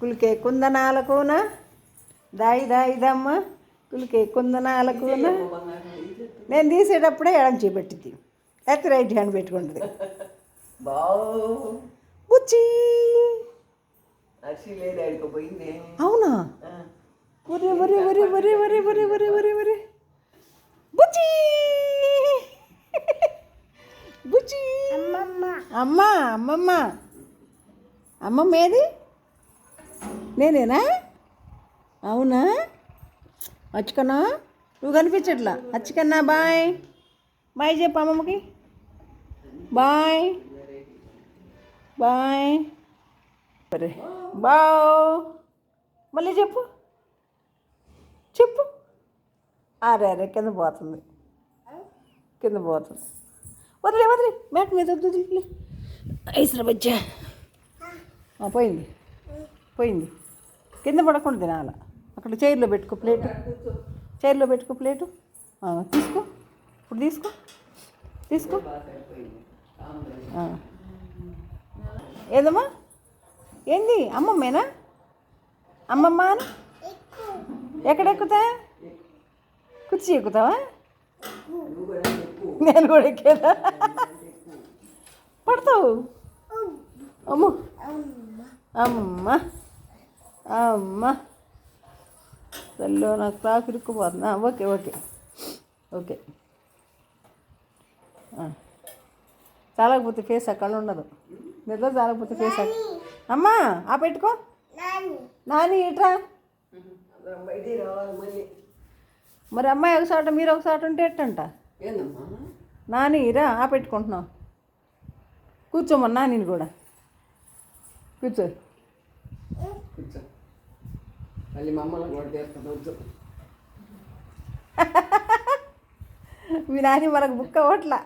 కులికే కుందనాలకున దాయి దాయి దమ్మ కులికే కుందనాలకున. నేను తీసేటప్పుడే ఎడం చేపెట్టింది, అయితే రైట్ హ్యాండ్ పెట్టుకుంటుంది. బుచ్చి అవునా? ఒరే ఒరే ఒరే ఒరే ఒరే ఒరే ఒరే ఒరే ఒరే బుచ్చి బుచ్చి అమ్మ అమ్మమ్మ అమ్మమ్మ ఏది? నేనేనా? అవునా? అచ్చుకన్నా నువ్వు కనిపించట్లా. అచ్చుకన్నా బాయ్ బాయ్ చెప్పు అమ్మమ్మకి. బాయ్ బాయ్ సరే బావ్. మళ్ళీ చెప్పు చెప్పు. అరే అరే కింద పోతుంది, కింద పోతుంది. వదిలే వదిలే, మ్యాట్ మీద వద్దు. ఐసులో బజ్జా పోయింది పోయింది. కింద పడకుండా తినాల. అక్కడ చైర్లో పెట్టుకో ప్లేటు, చైర్లో పెట్టుకో ప్లేటు. తీసుకో ఇప్పుడు తీసుకో తీసుకో. ఏదమ్మా ఏంది? అమ్మమ్మేనా? అమ్మమ్మ అని ఎక్కడ ఎక్కుతా? కుర్చీ ఎక్కుతావా? నేను కూడా ఎక్కేదా? పడతావు. అమ్మ అమ్మ అమ్మ తల్లో నాకు క్లాక్ ఇరుక్కుపోతుందా? Okay okay okay. చాలకపోతే ఫేస్ అక్కడ ఉండదు. నిద్ర చాలకపోతే ఫేస్ అక్కడ. అమ్మా ఆ పెట్టుకో. నాని ఇట్రా. మరి అమ్మాయి ఒకసాట మీరు ఒకసారి ఉంటే ఎట్టంట? నాని రా ఆ పెట్టుకుంటున్నావు. కూర్చోమన్నా నాని కూడా కూర్చో. కూర్చో మళ్ళీ మమ్మల్ని కూడా చేస్తాను. మీ నాని మనకు బుక్ అవ్వట్లా.